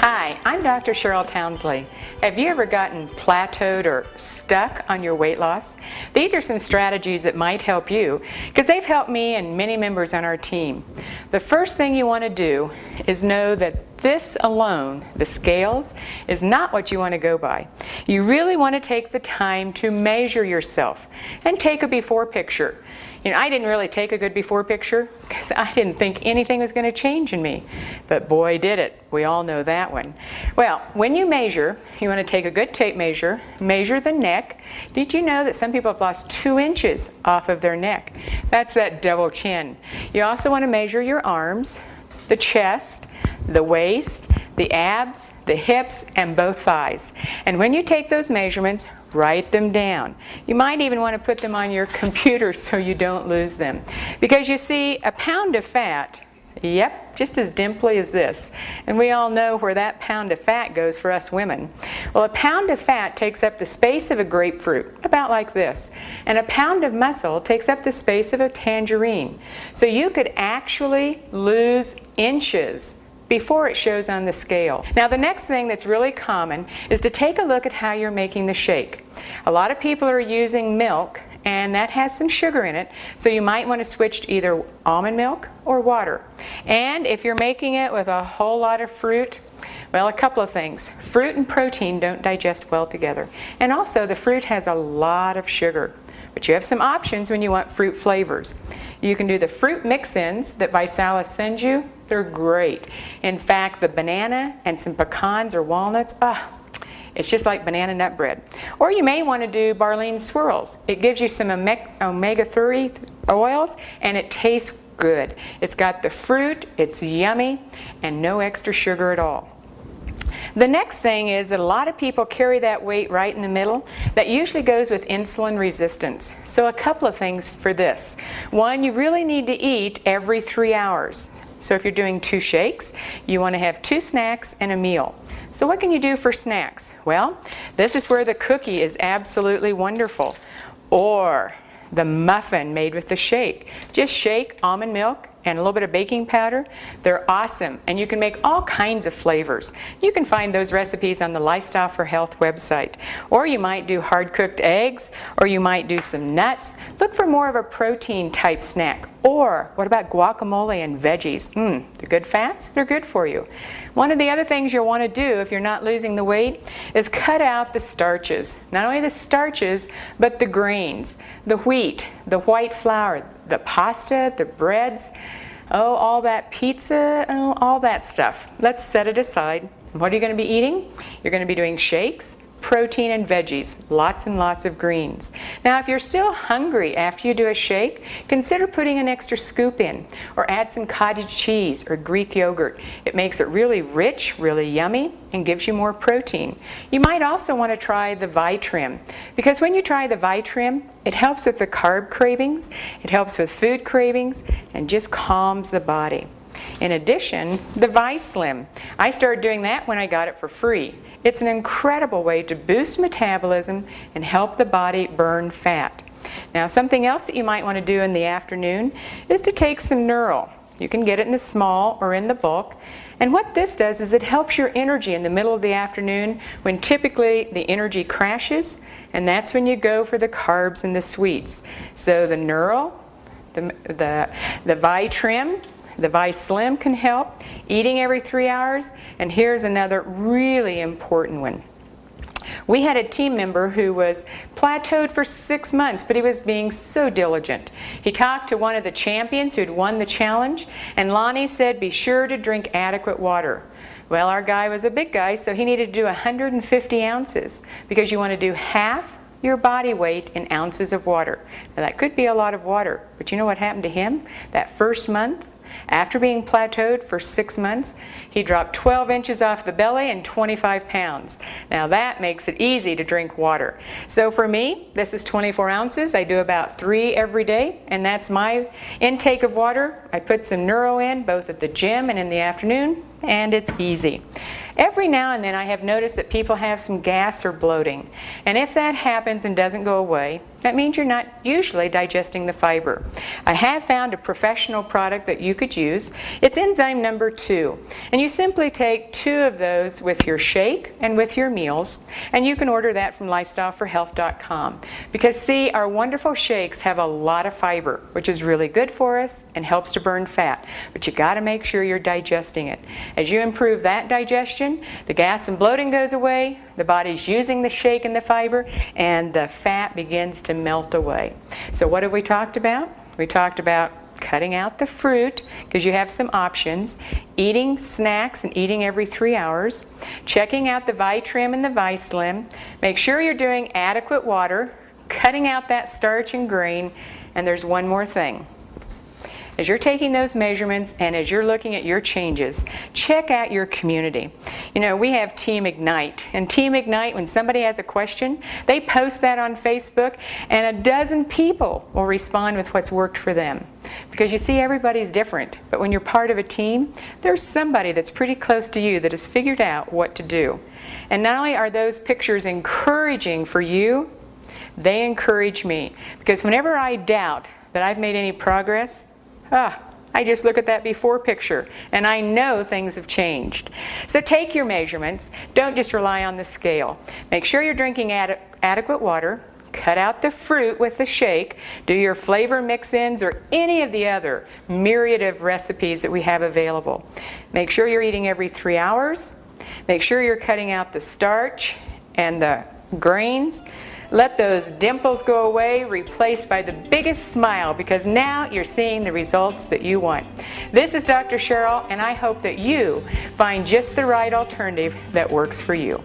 Hi, I'm Dr. Cheryl Townsley. Have you ever gotten plateaued or stuck on your weight loss? These are some strategies that might help you because they've helped me and many members on our team. The first thing you want to do is know that this alone, the scales, is not what you want to go by. You really want to take the time to measure yourself and take a before picture. You know, I didn't really take a good before picture because I didn't think anything was going to change in me. But boy, did it. We all know that one. Well, when you measure, you want to take a good tape measure, measure the neck. Did you know that some people have lost 2 inches off of their neck? That's that double chin. You also want to measure your arms, the chest, the waist, the abs, the hips, and both thighs. And when you take those measurements, write them down. You might even want to put them on your computer so you don't lose them. Because you see, a pound of fat, yep, just as dimply as this. And we all know where that pound of fat goes for us women. Well, a pound of fat takes up the space of a grapefruit, about like this. And a pound of muscle takes up the space of a tangerine. So you could actually lose inches before it shows on the scale. Now the next thing that's really common is to take a look at how you're making the shake. A lot of people are using milk and that has some sugar in it, so you might want to switch to either almond milk or water. And if you're making it with a whole lot of fruit, well, a couple of things. Fruit and protein don't digest well together. And also the fruit has a lot of sugar. But you have some options when you want fruit flavors. You can do the fruit mix-ins that Visalus sends you. They're great. In fact, the banana and some pecans or walnuts, it's just like banana nut bread. Or you may want to do Barlene swirls. It gives you some omega-3 oils and it tastes good. It's got the fruit, it's yummy, and no extra sugar at all. The next thing is that a lot of people carry that weight right in the middle. That usually goes with insulin resistance. So a couple of things for this. One, you really need to eat every 3 hours. So if you're doing 2 shakes, you want to have 2 snacks and a meal. So what can you do for snacks? Well, this is where the cookie is absolutely wonderful. Or the muffin made with the shake. Just shake almond milk and a little bit of baking powder. They're awesome, and you can make all kinds of flavors. You can find those recipes on the Lifestyle for Health website. Or you might do hard-cooked eggs, or you might do some nuts. Look for more of a protein type snack. Or what about guacamole and veggies? The good fats, they're good for you. One of the other things you'll want to do if you're not losing the weight is cut out the starches. Not only the starches, but the grains, the wheat, the white flour, the pasta, the breads, all that pizza, all that stuff. Let's set it aside. What are you going to be eating? You're going to be doing shakes, protein and veggies, lots and lots of greens. Now if you're still hungry after you do a shake, consider putting an extra scoop in, or add some cottage cheese or Greek yogurt. It makes it really rich, really yummy, and gives you more protein. You might also want to try the Vitrim, because when you try the Vitrim, it helps with the carb cravings, it helps with food cravings, and just calms the body. In addition, the Vislim. I started doing that when I got it for free. It's an incredible way to boost metabolism and help the body burn fat. Now, something else that you might want to do in the afternoon is to take some Neural. You can get it in the small or in the bulk. And what this does is it helps your energy in the middle of the afternoon when typically the energy crashes, and that's when you go for the carbs and the sweets. So the Neural, the Vitrim, the Vislim can help, eating every 3 hours, and here's another really important one. We had a team member who was plateaued for 6 months, but he was being so diligent. He talked to one of the champions who'd won the challenge, and Lonnie said, be sure to drink adequate water. Well, our guy was a big guy, so he needed to do 150 ounces, because you want to do half your body weight in ounces of water. Now that could be a lot of water, but you know what happened to him? That first month, after being plateaued for 6 months, he dropped 12 inches off the belly and 25 pounds. Now that makes it easy to drink water. So for me, this is 24 ounces. I do about 3 every day, and that's my intake of water. I put some Neuro in, both at the gym and in the afternoon, and it's easy. Every now and then I have noticed that people have some gas or bloating. And if that happens and doesn't go away, That means you're not usually digesting the fiber. I have found a professional product that you could use. It's enzyme number 2. And you simply take 2 of those with your shake and with your meals. And you can order that from lifestyleforhealth.com. Because see, our wonderful shakes have a lot of fiber, which is really good for us and helps to burn fat. But you got to make sure you're digesting it. As you improve that digestion, the gas and bloating goes away, the body's using the shake and the fiber, and the fat begins to melt away. So what have we talked about? We talked about cutting out the fruit, because you have some options, eating snacks and eating every 3 hours, checking out the Vitrim and the Vislim, make sure you're doing adequate water, cutting out that starch and grain, and there's one more thing. As you're taking those measurements and as you're looking at your changes, check out your community. You know, we have Team Ignite. And Team Ignite, when somebody has a question, they post that on Facebook, and a dozen people will respond with what's worked for them. Because you see, everybody's different. But when you're part of a team, there's somebody that's pretty close to you that has figured out what to do. And not only are those pictures encouraging for you, they encourage me. Because whenever I doubt that I've made any progress, I just look at that before picture and I know things have changed. So take your measurements. Don't just rely on the scale. Make sure you're drinking adequate water. Cut out the fruit with the shake. Do your flavor mix-ins or any of the other myriad of recipes that we have available. Make sure you're eating every 3 hours. Make sure you're cutting out the starch and the grains. Let those dimples go away, replaced by the biggest smile, because now you're seeing the results that you want. This is Dr. Cheryl, and I hope that you find just the right alternative that works for you.